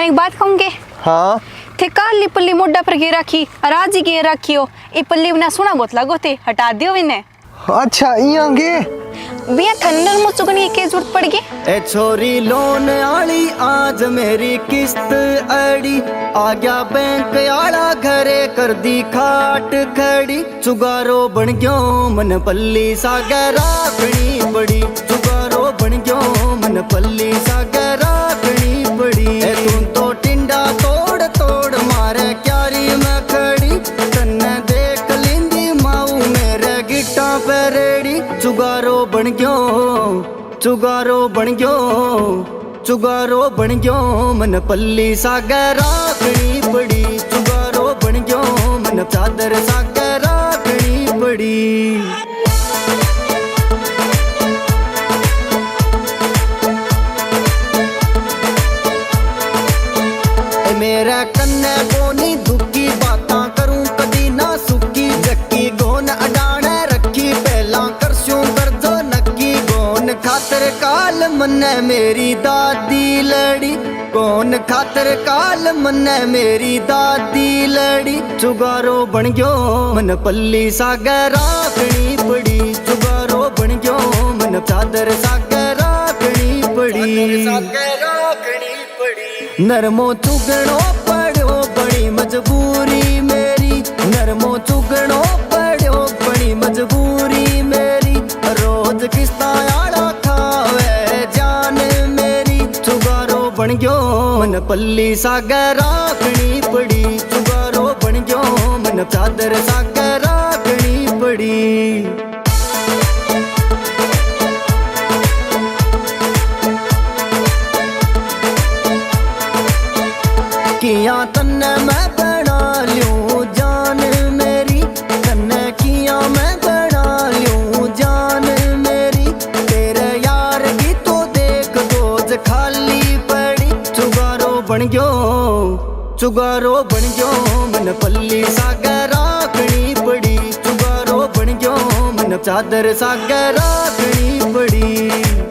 थाने एक बात कहूँगे। हाँ थे काली पल्ली मोटा पर गे रखी राज ही गे रखी हो ये पल्ली बिना सुना बहुत लगो थे हटा दियो इन्हें। अच्छा इयां गे बिया थंडर में चुगनी के जरूरत पड़ गई। ए छोरी लोन आली आज मेरी किस्त अड़ी आ गया बैंक आला घरे कर दी खाट खड़ी चुगारो बन गयो मन पल्ली सागर राखनी पड़ी चुगारो बन गयो मन पल्ली सागर राखनी पड़ी ए तू तो टिंडा तोड़ तोड़ मारे क्यारी में खड़ी तन्ने देख लिंदी माऊ मेरे गिट्टा पे रेड़ी चुगारो बन गयो चुगारो बन गयो चुगारो बन गयो मन पल्ली सागर राखनी पड़ी चुगारो बन गयो मन चादर सागर राखनी पड़ी। मेरा कन्ने बोनी दुखी बातां करूं कदी ना सुखी जक्की गोन अडाने रखी पहला करस्यूं कर दो नक्की गोन खातर काल मन्ने मेरी दादी लड़ी कौन खातर काल मन्ने मेरी दादी लड़ी चुगारो बन गयो मन पल्ली सागर राखनी पड़ी चुगारो बन गयो मन चादर सागर राखनी पड़ी नरमो चुगणो पड़ो बड़ी मजबूरी मेरी नरमो चुगणो पड़ो बड़ी मजबूरी मेरी रोज किस्ता आड़ा खावे जान मेरी चुगारो बन गयो मन पल्ली सागर राखनी पड़ी चुगारो बन गयो मन चादर सागर राखनी पड़ी। किया तन्ने मैं बना लूं जान मेरी तन्ने किया मैं बना लूं जान मेरी तेरे यार की तो देख गोद खाली पड़ी चुगारो बन गयो चुगारो बन गयो मन पल्ली सागर राखनी पड़ी चुगारो बन गयो मन चादर सागर राखनी पड़ी।